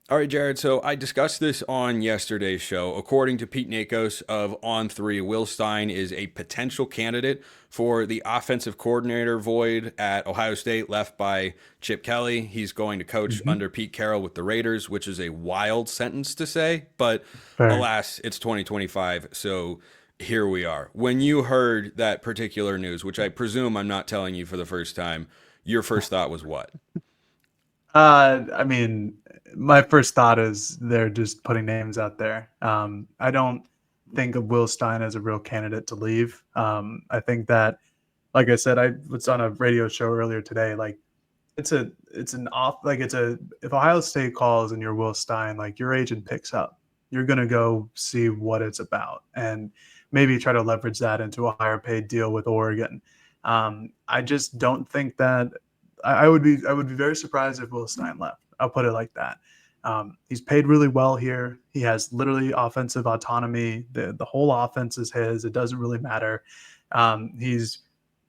All right, Jared. So I discussed this on yesterday's show. According to Pete Nakos of On Three, Will Stein is a potential candidate for the offensive coordinator void at Ohio State, left by Chip Kelly. He's going to coach Hmm. under Pete Carroll with the Raiders, which is a wild sentence to say, but Fair. alas, it's 2025. So here we are. When you heard that particular news, which I presume I'm not telling you for the first time, your first thought was what? I mean, my first thought is they're just putting names out there. I don't think of Will Stein as a real candidate to leave. I think that, like I said, I was on a radio show earlier today. Like, it's an off, like it's a if Ohio State calls and you're Will Stein, like your agent picks up, you're gonna go see what it's about and maybe try to leverage that into a higher paid deal with Oregon. I just don't think that I would be very surprised if Will Stein left. I'll put it like that. He's paid really well here. He has literally offensive autonomy. The whole offense is his. It doesn't really matter. He's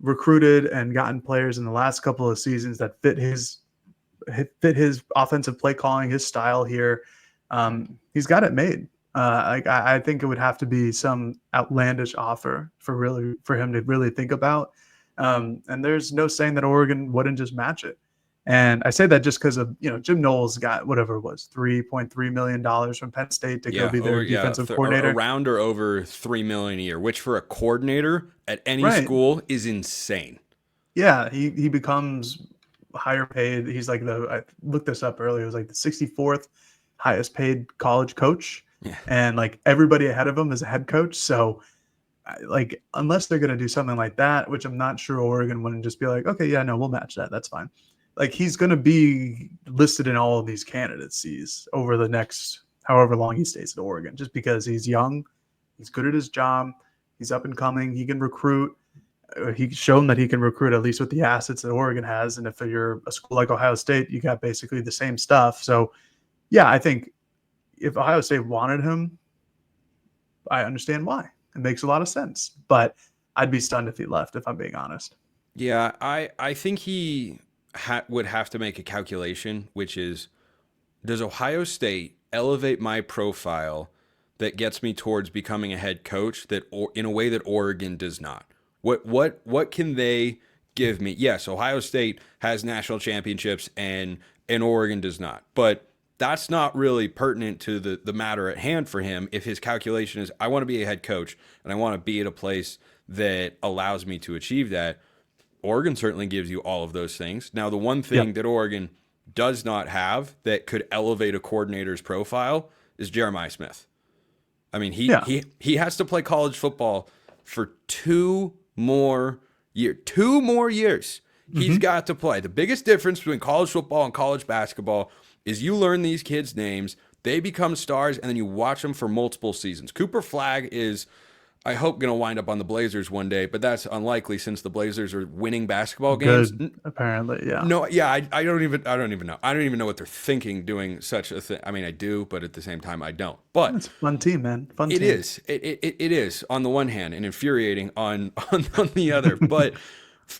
recruited and gotten players in the last couple of seasons that fit his offensive play calling, his style here. He's got it made. I think it would have to be some outlandish offer for him to really think about. And there's no saying that Oregon wouldn't just match it. And I say that just because of Jim Knowles got whatever it was $3.3 million from Penn State to go Yeah, be their over yeah, defensive coordinator. around or over 3 million a year, which for a coordinator at any Right. school is insane. Yeah, he becomes higher paid. He's like I looked this up earlier. It was like the 64th highest paid college coach, Yeah, and like everybody ahead of him is a head coach. So, like, unless they're gonna do something like that, which I'm not sure Oregon wouldn't just be like, okay, yeah, no, we'll match that. That's fine. Like he's gonna be listed in all of these candidacies over the next however long he stays at Oregon, just because he's young, he's good at his job, he's up and coming, he can recruit, he's shown that he can recruit at least with the assets that Oregon has. And if you're a school like Ohio State, you got basically the same stuff. So yeah, I think if Ohio State wanted him, I understand why. It makes a lot of sense. But I'd be stunned if he left, if I'm being honest. yeah. I think he would have to make a calculation, which is, does Ohio State elevate my profile that gets me towards becoming a head coach that, or in a way that Oregon does not? What can they give me? Yes, Ohio State has national championships and Oregon does not. But that's not really pertinent to the matter at hand for him if his calculation is I want to be a head coach and I want to be at a place that allows me to achieve that. Oregon certainly gives you all of those things. Now, the one thing Yep. that Oregon does not have that could elevate a coordinator's profile is Jeremiah Smith. I mean, Yeah. he has to play college football for 2 more years. He's Hmm. got to play. The biggest difference between college football and college basketball is you learn these kids' names, they become stars, and then you watch them for multiple seasons. Cooper Flagg is, I hope, going to wind up on the Blazers one day, but that's unlikely since the Blazers are winning basketball games. Good, apparently. Yeah. No, yeah, I don't even know. I don't even know what they're thinking doing such a thing. I mean, I do, but at the same time, I don't. But It's a fun team, man. Fun it team. is. It is on the one hand and infuriating on the other. But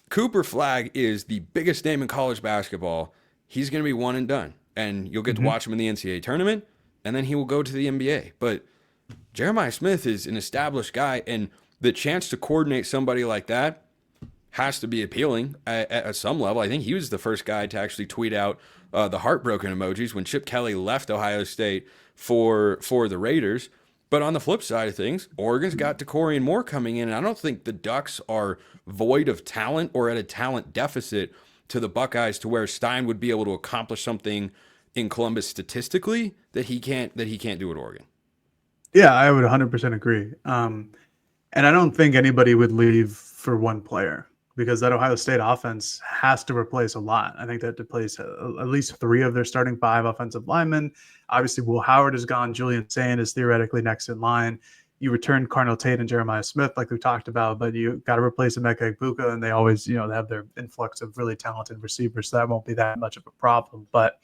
Cooper Flagg is the biggest name in college basketball. He's going to be one and done, and you'll get to Hmm. watch him in the NCAA tournament, and then he will go to the NBA. But Jeremiah Smith is an established guy, and the chance to coordinate somebody like that has to be appealing at some level. I think he was the first guy to actually tweet out the heartbroken emojis when Chip Kelly left Ohio State for the Raiders. But on the flip side of things, Oregon's got Decorian Moore coming in, and I don't think the Ducks are void of talent or at a talent deficit to the Buckeyes to where Stein would be able to accomplish something in Columbus statistically that he can't do at Oregon. Yeah, I would 100% agree. And I don't think anybody would leave for one player because that Ohio State offense has to replace a lot. I think they have to replace at least three of their starting five offensive linemen. Obviously, Will Howard is gone. Julian Sand is theoretically next in line. You return Carnell Tate and Jeremiah Smith, like we talked about, but you got to replace Emeka Egbuka, and they always, they have their influx of really talented receivers, so that won't be that much of a problem. But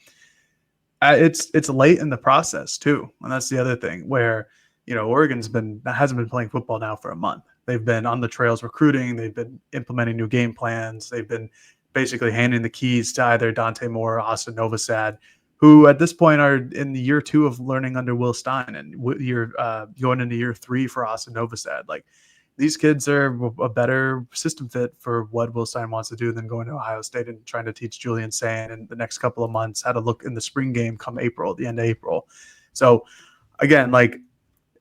it's late in the process too, and that's the other thing where Oregon's been hasn't been playing football now for a month. They've been on the trails recruiting. They've been implementing new game plans. They've been basically handing the keys to either Dante Moore or Austin Novosad, who at this point are in the year 2 of learning under Will Stein, and you're going into year 3 for Austin Novosad. Like, these kids are a better system fit for what Will Stein wants to do than going to Ohio State and trying to teach Julian Sand in the next couple of months how to look in the spring game come April, the end of April. So again, like,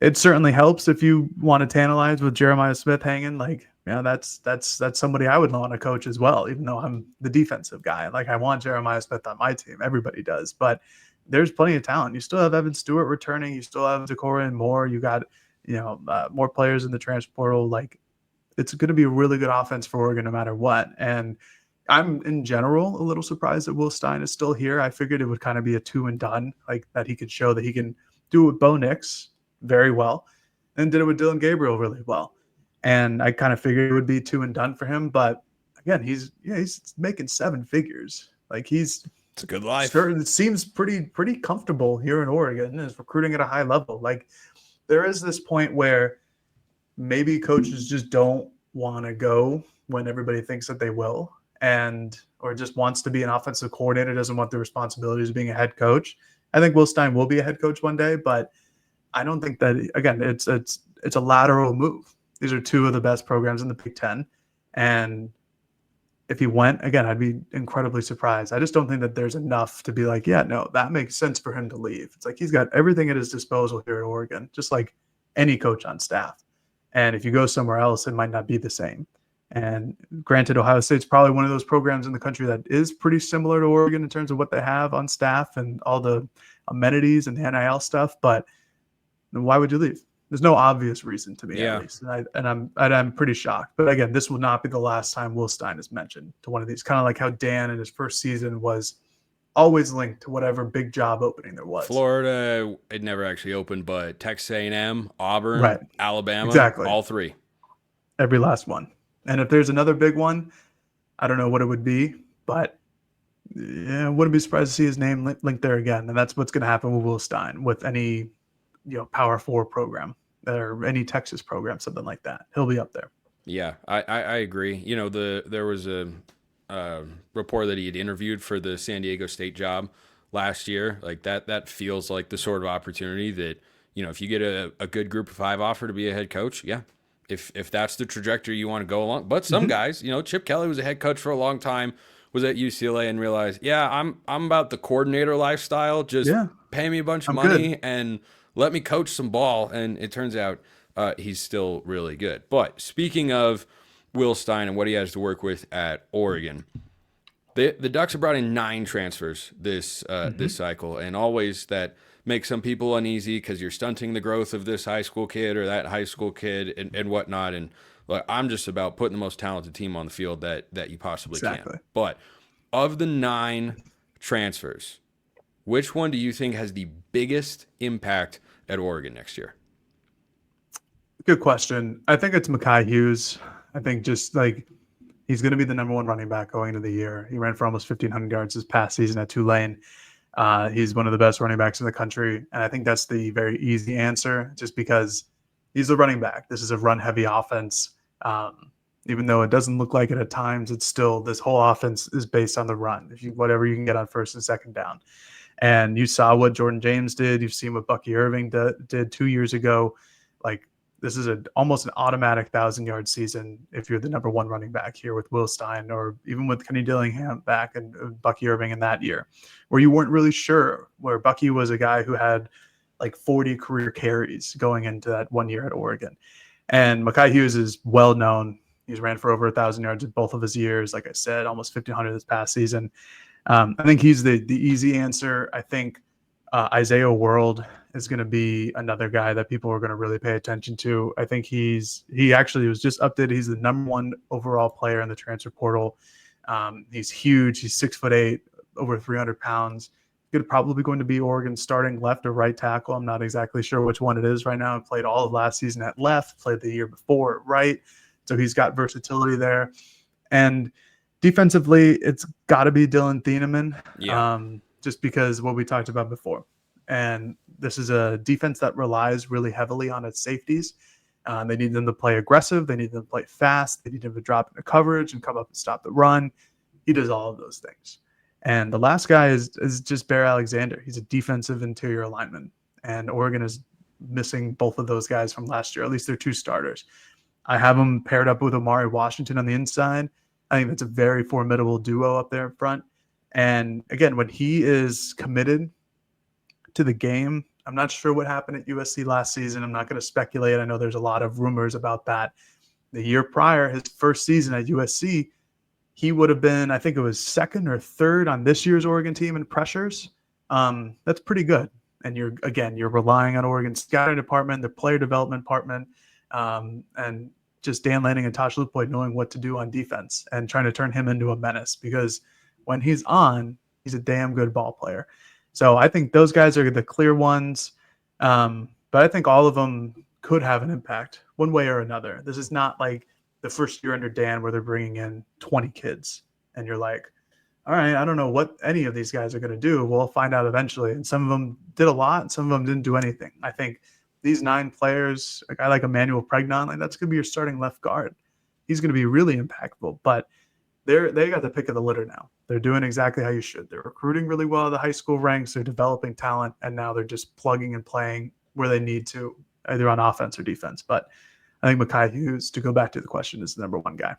it certainly helps if you want to tantalize with Jeremiah Smith hanging. Like, that's somebody I would want to coach as well, even though I'm the defensive guy. Like, I want Jeremiah Smith on my team. Everybody does. But there's plenty of talent. You still have Evan Stewart returning. You still have Decorah and Moore. You got, more players in the transfer portal. Like, it's going to be a really good offense for Oregon no matter what. And I'm in general a little surprised that Will Stein is still here. I figured it would kind of be a 2 and done, like that he could show that he can do it with Bo Nix very well, and did it with Dylan Gabriel really well. And I kind of figured it would be 2 and done for him. But again, he's making 7 figures. Like, it's a good life. Sure, it seems pretty comfortable here in Oregon, and is recruiting at a high level. Like, there is this point where maybe coaches just don't want to go when everybody thinks that they will, or just wants to be an offensive coordinator, doesn't want the responsibilities of being a head coach. I think Will Stein will be a head coach one day, but I don't think that, again, it's a lateral move. These are 2 of the best programs in the Big Ten. And if he went, again, I'd be incredibly surprised. I just don't think that there's enough to be like, yeah, no, that makes sense for him to leave. It's like he's got everything at his disposal here at Oregon, just like any coach on staff. And if you go somewhere else, it might not be the same. And granted, Ohio State's probably one of those programs in the country that is pretty similar to Oregon in terms of what they have on staff and all the amenities and the NIL stuff. But why would you leave? There's no obvious reason to me, at least. And I'm pretty shocked. But again, this will not be the last time Will Stein is mentioned to one of these. Kind of like how Dan in his first season was always linked to whatever big job opening there was. Florida, it never actually opened, but Texas A&M, Auburn, right. Alabama, exactly. all 3. Every last one. And if there's another big one, I don't know what it would be, but yeah, I wouldn't be surprised to see his name linked there again. And that's what's going to happen with Will Stein, with any Power 4 program or any Texas program, something like that. He'll be up there. Yeah, I agree. There was a report that he had interviewed for the San Diego State job last year. Like, that feels like the sort of opportunity that, if you get a good group of 5 offer to be a head coach, yeah, if that's the trajectory you want to go along. But some guys, Chip Kelly was a head coach for a long time, was at UCLA, and realized, yeah, I'm about the coordinator lifestyle. Just pay me a bunch of money and let me coach some ball. And it turns out he's still really good. But speaking of Will Stein and what he has to work with at Oregon, the Ducks have brought in 9 transfers this cycle, and always that makes some people uneasy because you're stunting the growth of this high school kid or that high school kid and whatnot. And I'm just about putting the most talented team on the field that you possibly can. But of the 9 transfers, which one do you think has the biggest impact at Oregon next year? Good question. I think it's Makhi Hughes. I think just like he's going to be the number 1 running back going into the year. He ran for almost 1,500 yards this past season at Tulane. He's one of the best running backs in the country. And I think that's the very easy answer, just because he's a running back. This is a run-heavy offense. Even though it doesn't look like it at times, it's still, this whole offense is based on the run. Whatever you can get on first and second down. And you saw what Jordan James did. You've seen what Bucky Irving did 2 years ago. Like, this is almost an automatic 1,000-yard season if you're the number 1 running back here with Will Stein, or even with Kenny Dillingham back and Bucky Irving in that year, where you weren't really sure, where Bucky was a guy who had like 40 career carries going into that 1 year at Oregon. And Makhi Hughes is well known. He's ran for over 1,000 yards in both of his years. Like I said, almost 1,500 this past season. I think he's the easy answer. I think Isaiah World is going to be another guy that people are going to really pay attention to. I think he actually was just updated. He's the number 1 overall player in the transfer portal. He's huge. He's 6'8", over 300 pounds. Probably going to be Oregon's starting left or right tackle. I'm not exactly sure which one it is right now. He played all of last season at left, played the year before at right. So he's got versatility there. And defensively, it's got to be Dylan Thieneman, just because what we talked about before. And this is a defense that relies really heavily on its safeties. They need them to play aggressive. They need them to play fast. They need them to drop into coverage and come up and stop the run. He does all of those things. And the last guy is just Bear Alexander. He's a defensive interior lineman, and Oregon is missing both of those guys from last year. At least they're two starters. I have him paired up with Amari Washington on the inside. I think that's a very formidable duo up there in front. And again, when he is committed to the game, I'm not sure what happened at USC last season. I'm not going to speculate. I know there's a lot of rumors about that. The year prior, his first season at USC, he would have been, I think it was second or third on this year's Oregon team in pressures. That's pretty good. And you're relying on Oregon's scouting department, their player development department, and just Dan Lanning and Tosh Lupoy knowing what to do on defense and trying to turn him into a menace, because when he's on, he's a damn good ball player. So I think those guys are the clear ones. But I think all of them could have an impact one way or another. This is not like the first year under Dan where they're bringing in 20 kids and you're like, all right, I don't know what any of these guys are going to do. We'll find out eventually. And some of them did a lot, and some of them didn't do anything. I think these 9 players, a guy like Emmanuel Pregnon, like that's going to be your starting left guard. He's going to be really impactful, but they got the pick of the litter now. They're doing exactly how you should. They're recruiting really well at the high school ranks. They're developing talent, and now they're just plugging and playing where they need to, either on offense or defense. But I think Makhi Hughes, to go back to the question, is the number 1 guy.